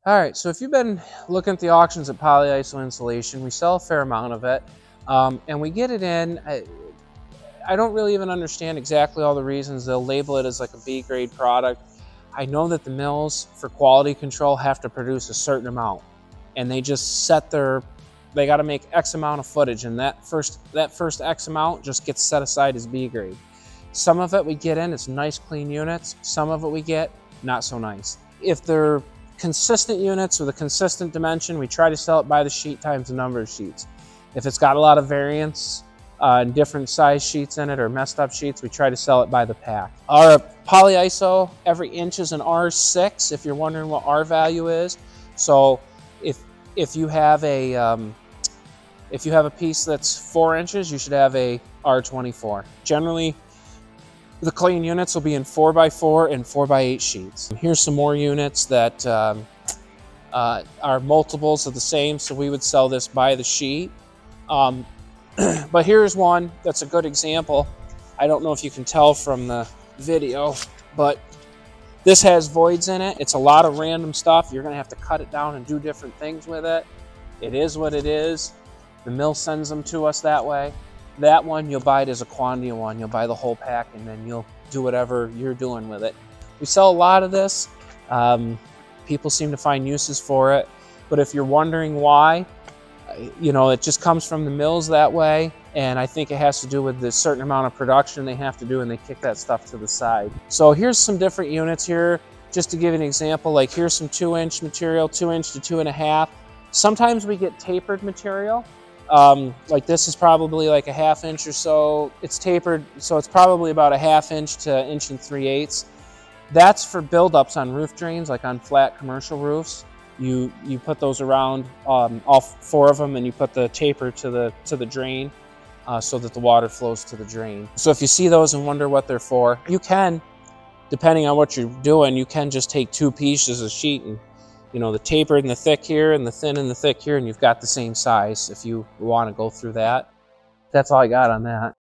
All right, so if you've been looking at the auctions at polyiso insulation, we sell a fair amount of it, and we get it in. I don't really even understand exactly all the reasons. They'll label it as like a B grade product. I know that the mills, for quality control, have to produce a certain amount, and they just set they got to make X amount of footage, and that first X amount just gets set aside as B grade. Some of it we get in, it's nice clean units. Some of it we get not so nice. If they're consistent units with a consistent dimension, we try to sell it by the sheet times the number of sheets. If it's got a lot of variance and different size sheets in it or messed up sheets, we try to sell it by the pack. Our polyiso, every inch is an R6, if you're wondering what R value is. So if you have a piece that's 4 inches, you should have a R24. Generally, the clean units will be in 4x4 and 4x8 sheets. Here's some more units that are multiples of the same, so we would sell this by the sheet. But here's one that's a good example. I don't know if you can tell from the video, but this has voids in it. It's a lot of random stuff. You're gonna have to cut it down and do different things with it. It is what it is. The mill sends them to us that way. That one, you'll buy it as a quantity one. You'll buy the whole pack and then you'll do whatever you're doing with it. We sell a lot of this. People seem to find uses for it. But if you're wondering why, it just comes from the mills that way. And I think it has to do with the certain amount of production they have to do, and they kick that stuff to the side. So here's some different units here. Just to give you an example, like here's some 2-inch material, 2-inch to 2.5. Sometimes we get tapered material. Like this is probably like a 1/2 inch or so. It's tapered, so it's probably about a 1/2 inch to 1 3/8 inches. That's for buildups on roof drains, like on flat commercial roofs. You put those around all 4 of them, and you put the taper to the drain so that the water flows to the drain. So if you see those and wonder what they're for, you can, depending on what you're doing, you can just take 2 pieces of sheet and the tapered and the thick here and the thin and the thick here, and you've got the same size if you want to go through that. That's all I got on that.